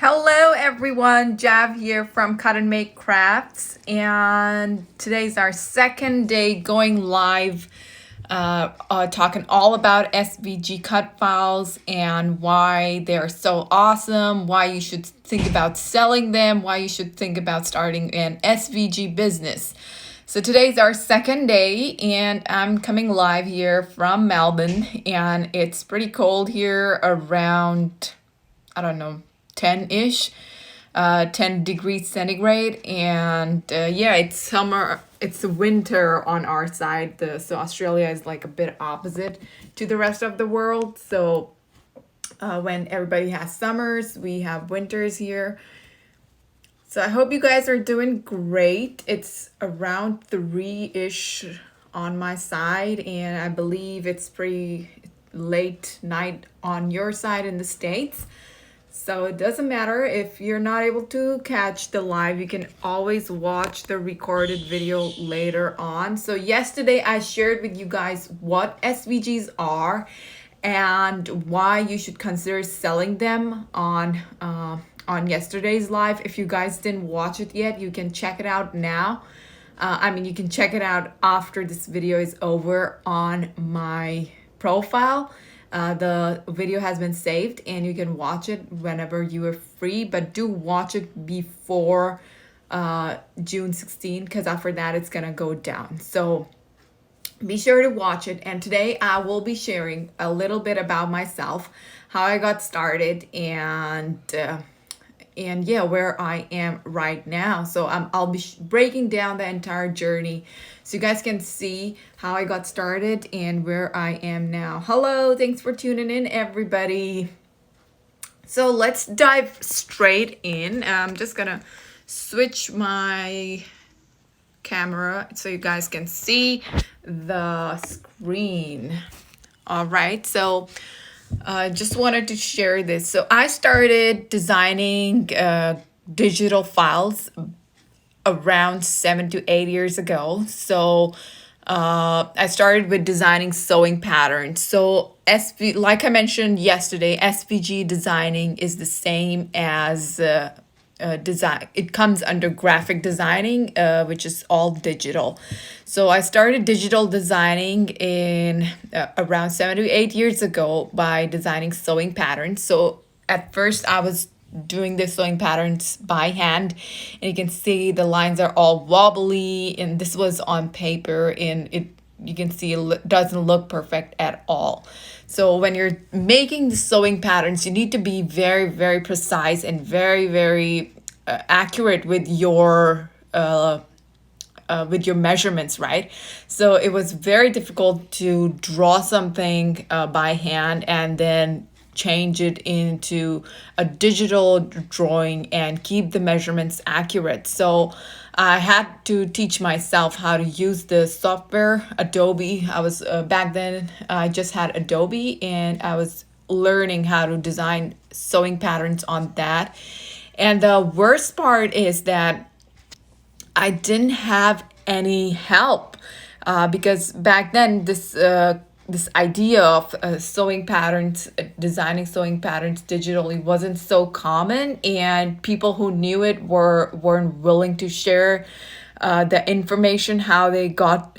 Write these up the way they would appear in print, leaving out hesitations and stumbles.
Hello everyone, Jav here from Cut and Make Crafts, and today's our second day going live, talking all about SVG cut files and why they're so awesome, why you should think about selling them, why you should think about starting an SVG business. So today's our second day and I'm coming live here from Melbourne, and it's pretty cold here around, I don't know, 10-ish, 10 degrees centigrade, and yeah, it's summer, it's winter on our side. So Australia is like a bit opposite to the rest of the world. So when everybody has summers, we have winters here. So I hope you guys are doing great. It's around 3-ish on my side, and I believe it's pretty late night on your side in the States. So it doesn't matter if you're not able to catch the live, you can always watch the recorded video later on. So yesterday I shared with you guys what SVGs are and why you should consider selling them on yesterday's live. If you guys didn't watch it yet, you can check it out now. You can check it out after this video is over on my profile. The video has been saved and you can watch it whenever you are free, but do watch it before June 16th, because after that it's gonna go down. So be sure to watch it. And today I will be sharing a little bit about myself, how I got started, and yeah, where I am right now. So I'll be breaking down the entire journey so you guys can see how I got started and where I am now. Hello, thanks for tuning in, everybody. So let's dive straight in. I'm just gonna switch my camera so you guys can see the screen. All right, so just wanted to share this. So I started designing digital files around 7 to 8 years ago. So I started with designing sewing patterns. So like I mentioned yesterday, SVG designing is the same as design. It comes under graphic designing, which is all digital. So I started digital designing in around 7 to 8 years ago by designing sewing patterns. So at first I was doing the sewing patterns by hand, and you can see the lines are all wobbly, and this was on paper, and you can see it doesn't look perfect at all. So when you're making the sewing patterns, you need to be very, very precise and very, very accurate with your measurements, right? So it was very difficult to draw something by hand and then change it into a digital drawing and keep the measurements accurate. So I had to teach myself how to use the software Adobe. I was back then I just had Adobe, and I was learning how to design sewing patterns on that. And the worst part is that I didn't have any help because back then this idea of sewing patterns, designing sewing patterns digitally wasn't so common, and people who knew it weren't willing to share the information, how they got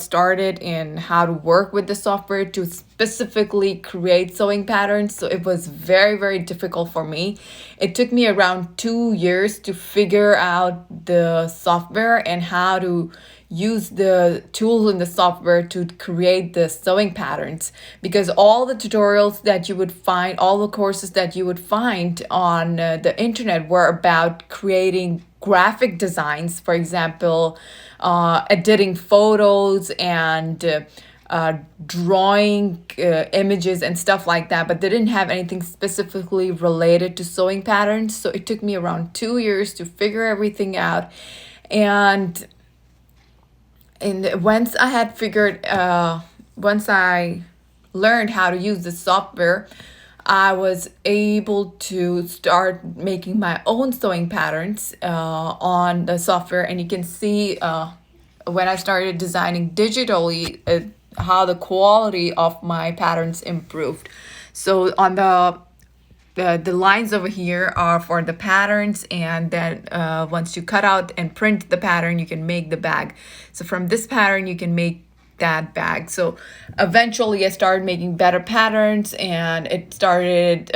started and how to work with the software to specifically create sewing patterns. So it was very, very difficult for me. It took me around 2 years to figure out the software and how to use the tools in the software to create the sewing patterns, because all the tutorials that you would find, all the courses that you would find on the internet were about creating graphic designs, for example, editing photos and drawing images and stuff like that, but they didn't have anything specifically related to sewing patterns. So it took me around 2 years to figure everything out. And once I learned how to use the software, I was able to start making my own sewing patterns on the software. And you can see when I started designing digitally how the quality of my patterns improved. So on the the lines over here are for the patterns, and then once you cut out and print the pattern, you can make the bag. So from this pattern you can make that bag. So eventually I started making better patterns, and it started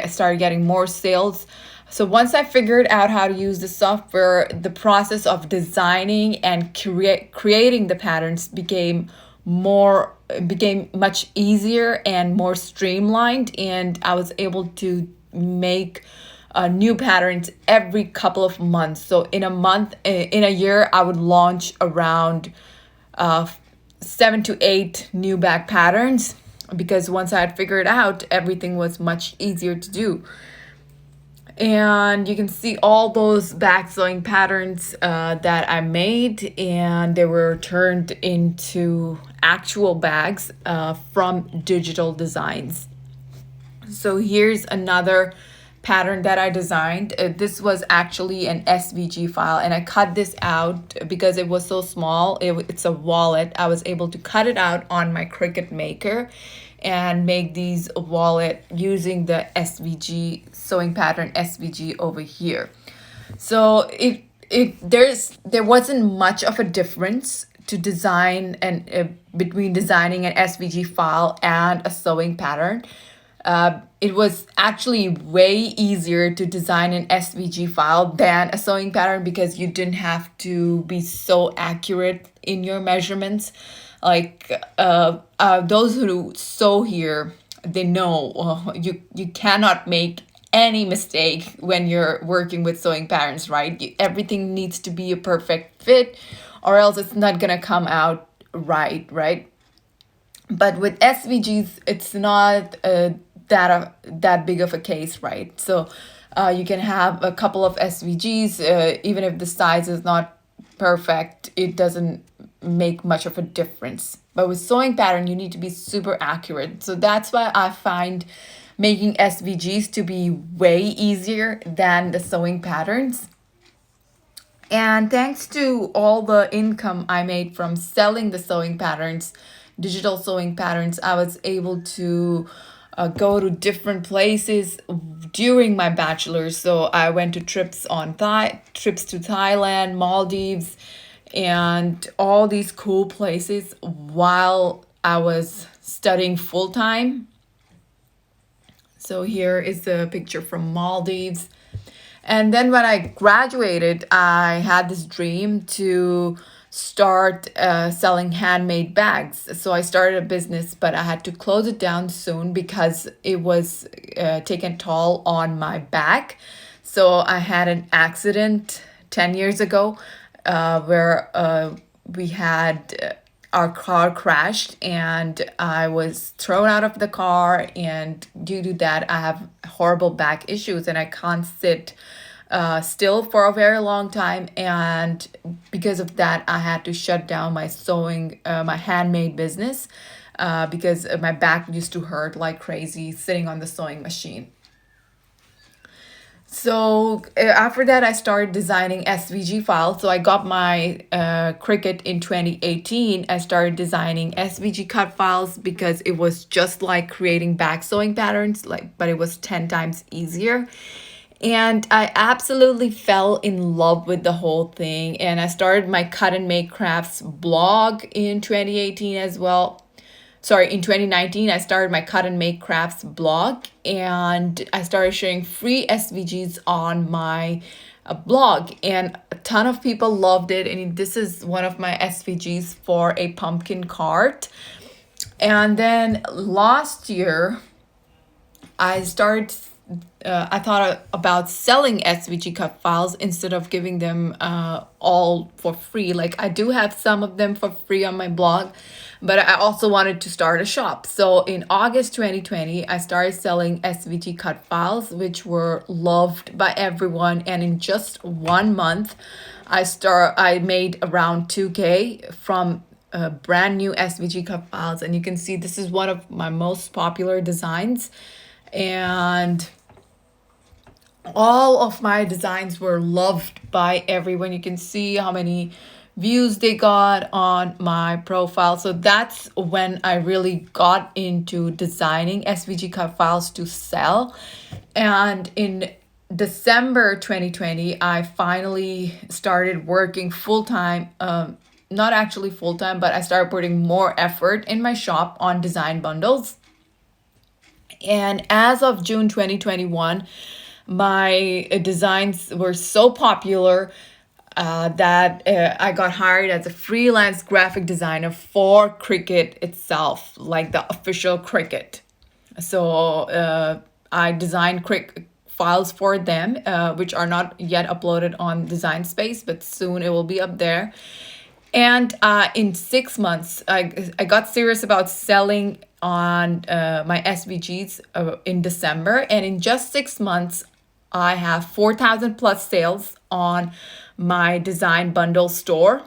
started getting more sales. So once I figured out how to use the software, the process of designing and creating the patterns became much easier and more streamlined, and I was able to make new patterns every couple of months. So in a year, I would launch around 7 to 8 new bag patterns, because once I had figured out, everything was much easier to do. And you can see all those bag sewing patterns that I made, and they were turned into actual bags from digital designs. So here's another pattern that I designed. This was actually an SVG file, and I cut this out because it was so small. It's a wallet. I was able to cut it out on my Cricut Maker and make these wallet using the SVG sewing pattern SVG over here. So there wasn't much of a difference to design and between designing an SVG file and a sewing pattern. It was actually way easier to design an SVG file than a sewing pattern, because you didn't have to be so accurate in your measurements. Like those who sew here, they know you cannot make any mistake when you're working with sewing patterns, right? Everything needs to be a perfect fit, or else it's not gonna come out right? But with SVGs, it's not that big of a case, right? So you can have a couple of SVGs, even if the size is not perfect, it doesn't make much of a difference. But with sewing pattern, you need to be super accurate. So that's why I find making SVGs to be way easier than the sewing patterns. And thanks to all the income I made from selling the sewing patterns, digital sewing patterns, I was able to go to different places during my bachelor's. So I went to trips to Thailand, Maldives, and all these cool places while I was studying full time. So here is the picture from Maldives. And then when I graduated, I had this dream to start selling handmade bags. So I started a business, but I had to close it down soon because it was taking toll on my back. So I had an accident 10 years ago where we had our car crashed, and I was thrown out of the car, and due to that I have horrible back issues, and I can't sit still for a very long time, and because of that I had to shut down my my handmade business because my back used to hurt like crazy sitting on the sewing machine. So after that, I started designing SVG files. So I got my Cricut in 2018. I started designing SVG cut files because it was just like creating back sewing patterns, but it was 10 times easier. And I absolutely fell in love with the whole thing. And I started my Cut and Make Crafts blog in 2018 as well. Sorry, in 2019, I started my Cut and Make Crafts blog, and I started sharing free SVGs on my blog, and a ton of people loved it. And this is one of my SVGs for a pumpkin cart. And then last year, I thought about selling SVG cut files instead of giving them all for free. Like, I do have some of them for free on my blog, but I also wanted to start a shop. So in August 2020, I started selling SVG cut files, which were loved by everyone. And in just 1 month, I made around 2K from brand new SVG cut files. And you can see this is one of my most popular designs. And all of my designs were loved by everyone. You can see how many views they got on my profile. So that's when I really got into designing SVG cut files to sell. And in December 2020, I finally started working full time. Not actually full time, but I started putting more effort in my shop on design bundles. And as of June 2021, my designs were so popular that I got hired as a freelance graphic designer for Cricut itself, like the official Cricut. So I designed files for them, which are not yet uploaded on Design Space, but soon it will be up there. And in 6 months, I got serious about selling on my SVGs in December. And in just 6 months, I have 4,000 plus sales on my design bundle store.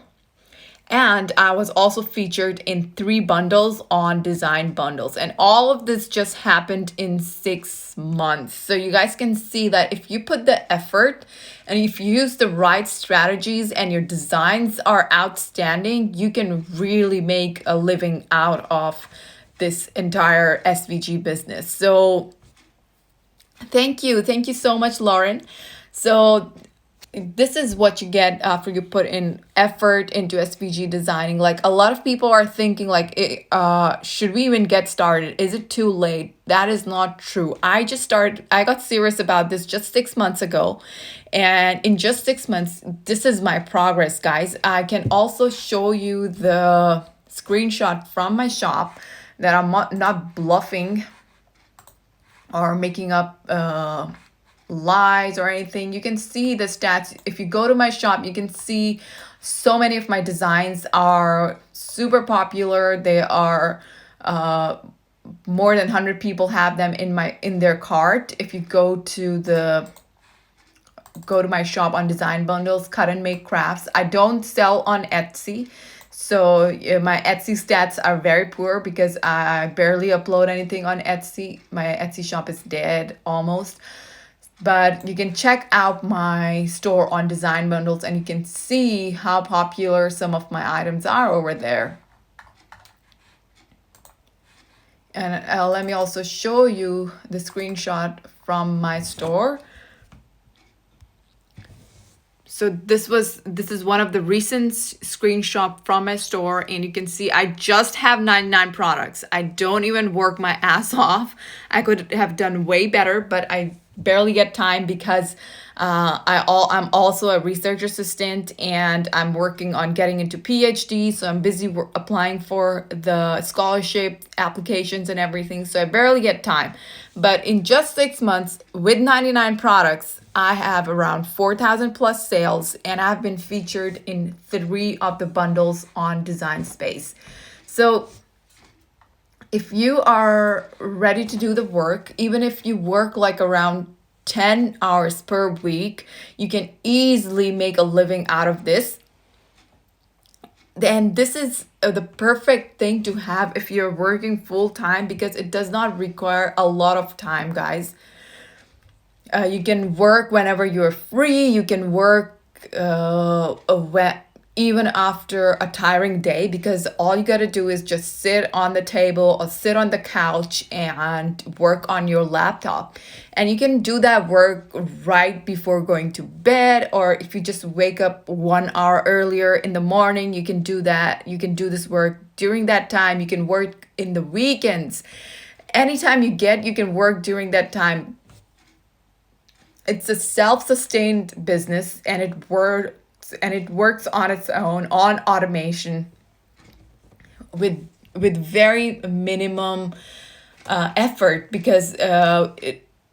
And I was also featured in 3 bundles on design bundles. And all of this just happened in 6 months. So you guys can see that if you put the effort and if you use the right strategies and your designs are outstanding, you can really make a living out of this entire SVG business. So thank you. Thank you so much, Lauren. So this is what you get after you put in effort into SVG designing. Like, a lot of people are thinking like, should we even get started? Is it too late? That is not true. I got serious about this just 6 months ago. And in just 6 months, this is my progress, guys. I can also show you the screenshot from my shop that I'm not bluffing or making up lies or anything. You can see the stats. If you go to my shop, you can see so many of my designs are super popular. They are more than 100 people have them in their cart. If you go to my shop on design bundles, Cut and Make Crafts. I don't sell on Etsy. So my Etsy stats are very poor because I barely upload anything on Etsy. My Etsy shop is dead almost. But you can check out my store on design bundles and you can see how popular some of my items are over there. And let me also show you the screenshot from my store. So this is one of the recent screenshot from my store, and you can see I just have 99 products. I don't even work my ass off. I could have done way better, but I barely get time because I'm also a research assistant and I'm working on getting into PhD. So I'm busy applying for the scholarship applications and everything. So I barely get time. But in just 6 months with 99 products, I have around 4,000 plus sales, and I've been featured in 3 of the bundles on Design Space. So if you are ready to do the work, even if you work like around 10 hours per week, you can easily make a living out of this. Then this is the perfect thing to have if you're working full time, because it does not require a lot of time, guys. You can work whenever you're free. You can work even after a tiring day, because all you got to do is just sit on the table or sit on the couch and work on your laptop. And you can do that work right before going to bed, or if you just wake up 1 hour earlier in the morning, you can do that. You can do this work during that time. You can work in the weekends. Anytime you get, you can work during that time. It's a self-sustained business, and it works on its own on automation with very minimum effort, because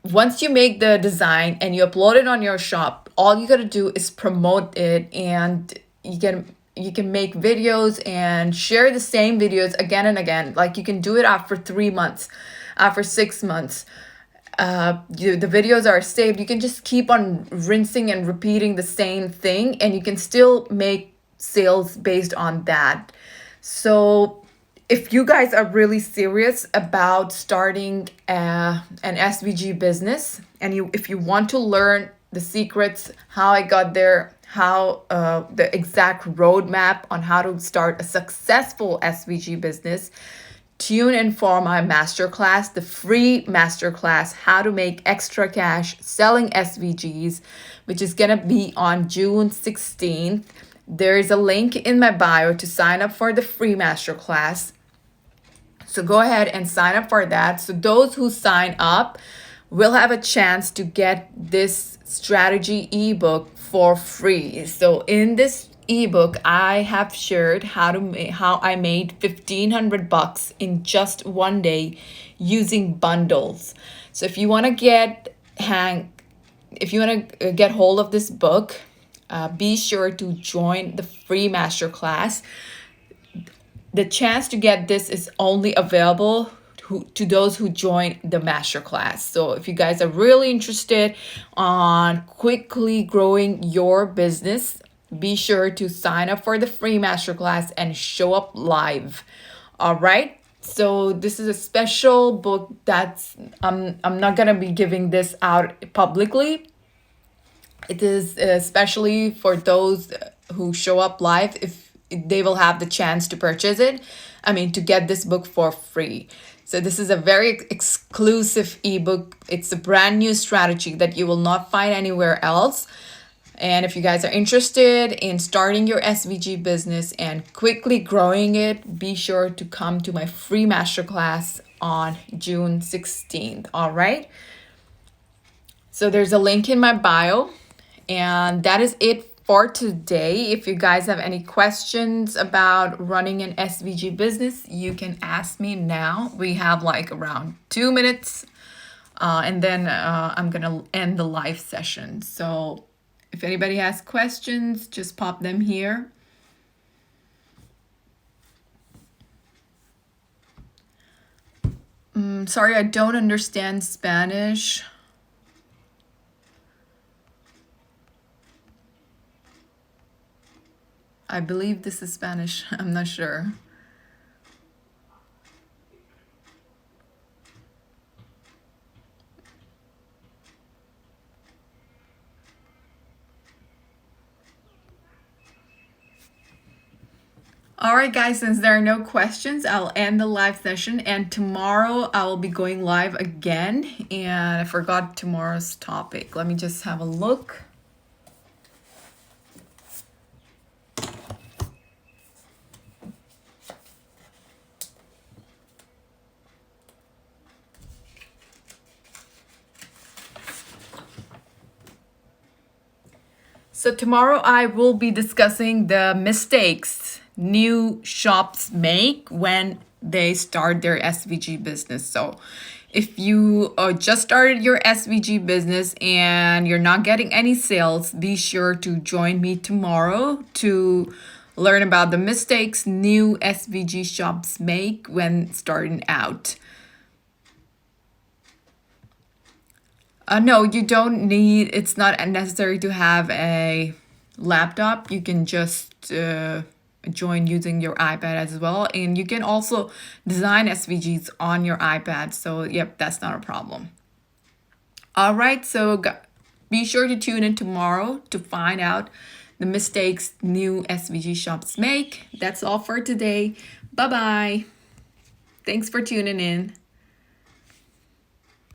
once you make the design and you upload it on your shop, all you got to do is promote it, and you can make videos and share the same videos again and again. Like, you can do it after 3 months, after 6 months. The videos are saved. You can just keep on rinsing and repeating the same thing, and you can still make sales based on that. So if you guys are really serious about starting an SVG business, and if you want to learn the secrets, how I got there, how the exact roadmap on how to start a successful SVG business, tune in for my masterclass, the free masterclass, how to make extra cash selling SVGs, which is going to be on June 16th. There is a link in my bio to sign up for the free masterclass. So go ahead and sign up for that. So those who sign up will have a chance to get this strategy ebook for free. So in this ebook, I have shared how I made $1,500 in just one day using bundles. So if you want to get hold of this book, be sure to join the free masterclass. The chance to get this is only available to those who join the masterclass. So if you guys are really interested on quickly growing your business, be sure to sign up for the free masterclass and show up live. All right. So this is a special book that's I'm not gonna be giving this out publicly. It is especially for those who show up live, if they will have the chance to purchase it. To get this book for free. So this is a very exclusive ebook. It's a brand new strategy that you will not find anywhere else. And if you guys are interested in starting your SVG business and quickly growing it, be sure to come to my free masterclass on June 16th. All right. So there's a link in my bio. And that is it for today. If you guys have any questions about running an SVG business, you can ask me now. We have like around 2 minutes. And then I'm going to end the live session. So if anybody has questions, just pop them here. Sorry, I don't understand Spanish. I believe this is Spanish. I'm not sure. All right, guys, since there are no questions, I'll end the live session. And tomorrow I will be going live again. And I forgot tomorrow's topic. Let me just have a look. So tomorrow I will be discussing the mistakes new shops make when they start their SVG business. So if you just started your SVG business and you're not getting any sales, be sure to join me tomorrow to learn about the mistakes new SVG shops make when starting out. No, you don't need, it's not necessary to have a laptop. You can just join using your iPad as well. And you can also design SVGs on your iPad. So, yep, that's not a problem. All right, so be sure to tune in tomorrow to find out the mistakes new SVG shops make. That's all for today. Bye-bye. Thanks for tuning in.